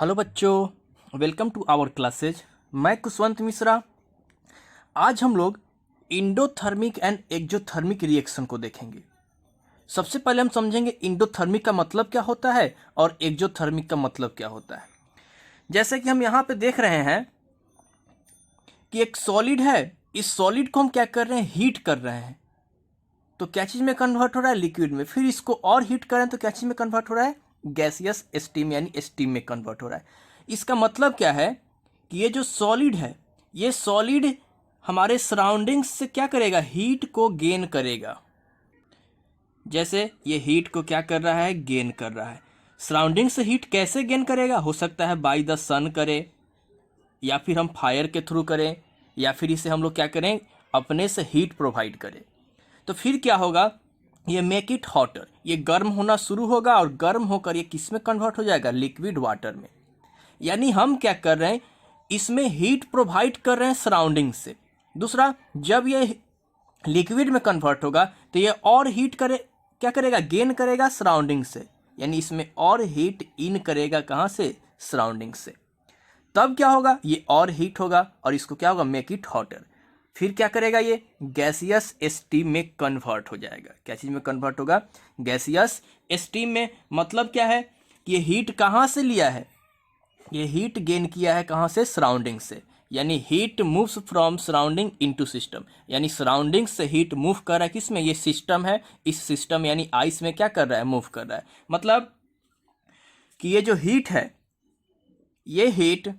Hello बच्चों, welcome to our classes. मैं कुशवंत मिश्रा। आज हम लोग इंडोथर्मिक एंड एक्जोथर्मिक रिएक्शन को देखेंगे। सबसे पहले हम समझेंगे इंडोथर्मिक का मतलब क्या होता है और एक्जोथर्मिक का मतलब क्या होता है। जैसे कि हम यहाँ पे देख रहे हैं कि एक सॉलिड है। इस सॉलिड को हम क्या कर रहे हैं, हीट कर रहे हैं। तो क्या चीज़ में कन्वर्ट हो रहा है, लिक्विड में। फिर इसको और हीट करें तो क्या चीज़ में कन्वर्ट हो रहा है, गैसियस स्टीम यानी स्टीम में कन्वर्ट हो रहा है। इसका मतलब क्या है कि ये जो सॉलिड है, ये सॉलिड हमारे सराउंडिंग्स से क्या करेगा, हीट को गेन करेगा। जैसे ये हीट को क्या कर रहा है, गेन कर रहा है। सराउंडिंग से हीट कैसे गेन करेगा, हो सकता है बाय द सन करे, या फिर हम फायर के थ्रू करें, या फिर इसे हम लोग क्या करें, अपने से हीट प्रोवाइड करें। तो फिर क्या होगा, ये मेक इट हॉटर, ये गर्म होना शुरू होगा और गर्म होकर ये किस में कन्वर्ट हो जाएगा, लिक्विड वाटर में। यानी हम क्या कर रहे हैं, इसमें हीट प्रोवाइड कर रहे हैं सराउंडिंग से। दूसरा, जब ये लिक्विड में कन्वर्ट होगा तो ये और हीट करे, क्या करेगा, गेन करेगा सराउंडिंग से। यानी इसमें और हीट इन करेगा, कहाँ से, सराउंडिंग से। तब क्या होगा, ये और हीट होगा और इसको क्या होगा, मेक इट हॉटर। फिर क्या करेगा, ये गैसियस स्टीम में कन्वर्ट हो जाएगा। क्या चीज़ में कन्वर्ट होगा, गैसियस स्टीम में। मतलब क्या है कि ये हीट कहाँ से लिया है, ये हीट गेन किया है कहाँ से, सराउंडिंग से। यानी heat moves from surrounding into system, यानी सराउंडिंग से हीट मूव कर रहा है किस में, ये सिस्टम है। इस सिस्टम यानी आइस में क्या कर रहा है, मूव कर रहा है। मतलब कि ये जो हीट है, ये heat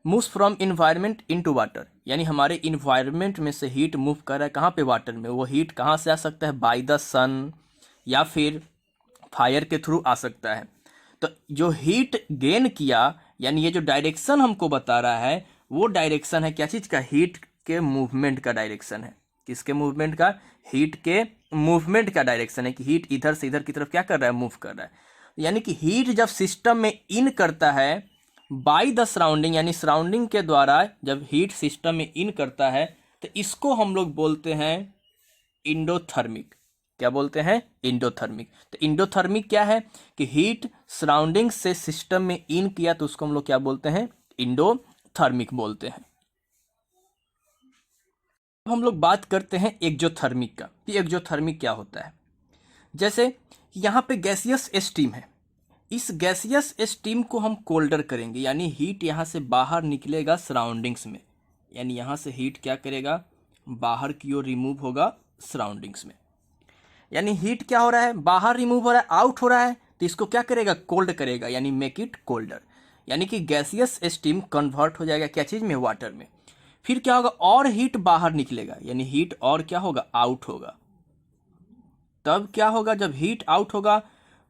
moves from environment into water, यानी हमारे इन्वायरमेंट में से हीट मूव कर रहा है कहाँ पे, वाटर में। वो हीट कहाँ से आ सकता है, बाय द सन या फिर फायर के थ्रू आ सकता है। तो जो हीट गेन किया, यानी ये जो डायरेक्शन हमको बता रहा है, वो डायरेक्शन है क्या चीज़ का, हीट के मूवमेंट का डायरेक्शन है। किसके मूवमेंट का, हीट के मूवमेंट का डायरेक्शन है कि हीट इधर से इधर की तरफ क्या कर रहा है, मूव कर रहा है। यानी कि हीट जब सिस्टम में इन करता है बाय द सराउंडिंग, यानी सराउंडिंग के द्वारा जब हीट सिस्टम में इन करता है, तो इसको हम लोग बोलते हैं इंडोथर्मिक। क्या बोलते हैं, इंडोथर्मिक। तो इंडोथर्मिक क्या है कि हीट सराउंडिंग से सिस्टम में इन किया, तो उसको हम लोग क्या बोलते हैं, इंडोथर्मिक बोलते हैं। अब हम लोग बात करते हैं एक्जोथर्मिक का, कि एक्जोथर्मिक क्या होता है। जैसे यहाँ पे गैसियस स्टीम है, इस गैसियस स्टीम को हम कोल्डर करेंगे, यानी हीट यहाँ से बाहर निकलेगा सराउंडिंग्स में। यानी यहाँ से हीट क्या करेगा, बाहर की ओर रिमूव होगा सराउंडिंग्स में। यानी हीट क्या हो रहा है, बाहर रिमूव हो रहा है, आउट हो रहा है, तो इसको क्या करेगा, कोल्ड करेगा, यानी मेक इट कोल्डर। यानी कि गैसियस स्टीम कन्वर्ट हो जाएगा क्या चीज़ में, वाटर में। फिर क्या होगा, और हीट बाहर निकलेगा, यानी हीट और क्या होगा, आउट होगा। तब क्या होगा, जब हीट आउट होगा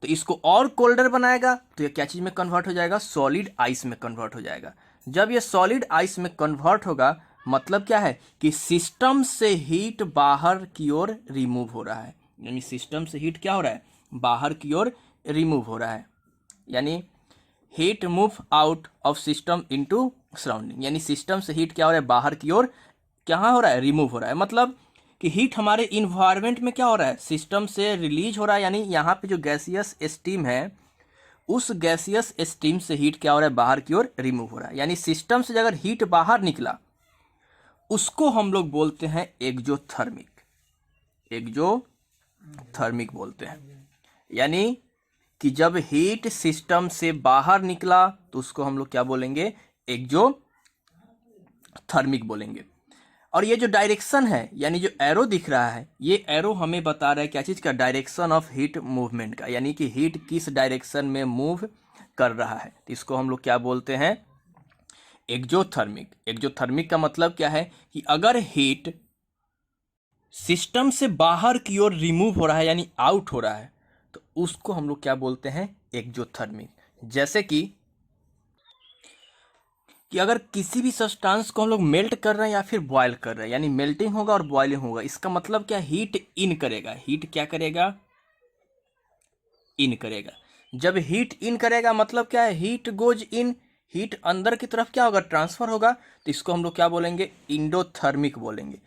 तो इसको और कोल्डर बनाएगा, तो ये क्या चीज़ में कन्वर्ट हो जाएगा, सॉलिड आइस में कन्वर्ट हो जाएगा। जब ये सॉलिड आइस में कन्वर्ट होगा, मतलब क्या है कि सिस्टम से हीट बाहर की ओर रिमूव हो रहा है। यानी सिस्टम से हीट क्या हो रहा है, बाहर की ओर रिमूव हो रहा है। यानी heat move out of system into surrounding, यानी सिस्टम से हीट क्या हो रहा है, बाहर की ओर क्या हो रहा है, रिमूव हो रहा है। मतलब कि हीट हमारे इन्वायरमेंट में क्या हो रहा है, सिस्टम से रिलीज हो रहा है। यानी यहाँ पे जो गैसियस स्टीम है, उस गैसियस स्टीम से हीट क्या हो रहा है, बाहर की ओर रिमूव हो रहा है। यानी सिस्टम से अगर हीट बाहर निकला, उसको हम लोग बोलते हैं एक्जोथर्मिक। एक्जोथर्मिक बोलते हैं। यानी कि जब हीट सिस्टम से बाहर निकला, तो उसको हम लोग क्या बोलेंगे, एक्जोथर्मिक बोलेंगे। और ये जो डायरेक्शन है, यानी जो एरो दिख रहा है, ये एरो हमें बता रहा है क्या चीज़ का, डायरेक्शन ऑफ हीट मूवमेंट का। यानी कि हीट किस डायरेक्शन में मूव कर रहा है, तो इसको हम लोग क्या बोलते हैं, एक्जोथर्मिक। एक्जोथर्मिक का मतलब क्या है कि अगर हीट सिस्टम से बाहर की ओर रिमूव हो रहा है, यानी आउट हो रहा है, तो उसको हम लोग क्या बोलते हैं, एक्जोथर्मिक। जैसे कि अगर किसी भी सब्सटेंस को हम लोग मेल्ट कर रहे हैं या फिर बॉयल कर रहे हैं, यानी मेल्टिंग होगा और बॉइलिंग होगा, इसका मतलब क्या, हीट इन करेगा। हीट क्या करेगा, इन करेगा। जब हीट इन करेगा मतलब क्या है, हीट गोज इन, हीट अंदर की तरफ क्या होगा, ट्रांसफर होगा, तो इसको हम लोग क्या बोलेंगे, इंडोथर्मिक बोलेंगे।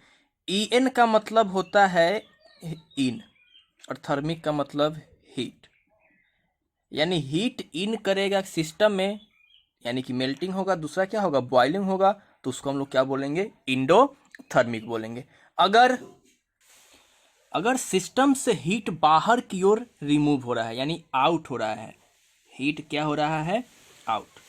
ई एन का मतलब होता है इन, और थर्मिक का मतलब हीट। यानी हीट इन करेगा सिस्टम में, यानी कि मेल्टिंग होगा, दूसरा क्या होगा, बॉइलिंग होगा, तो उसको हम लोग क्या बोलेंगे, इंडोथर्मिक बोलेंगे। अगर सिस्टम से हीट बाहर की ओर रिमूव हो रहा है, यानी आउट हो रहा है, हीट क्या हो रहा है, आउट।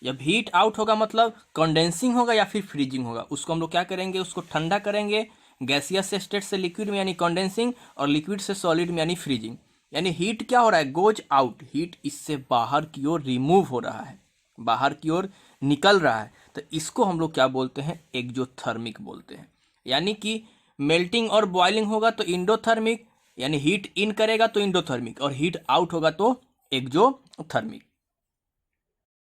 जब हीट आउट होगा मतलब कंडेंसिंग होगा या फिर फ्रीजिंग होगा, उसको हम लोग क्या करेंगे, उसको ठंडा करेंगे, गैसियस स्टेट से लिक्विड में यानी कंडेंसिंग, और लिक्विड से सॉलिड में यानी फ्रीजिंग। यानी हीट क्या हो रहा है, गोज आउट, हीट इससे बाहर की ओर रिमूव हो रहा है, बाहर की ओर निकल रहा है, तो इसको हम लोग क्या बोलते हैं, एक्जोथर्मिक बोलते हैं। यानी कि मेल्टिंग और बॉइलिंग होगा तो इंडोथर्मिक, यानी हीट इन करेगा तो इंडोथर्मिक, और हीट आउट होगा तो एक्जोथर्मिक।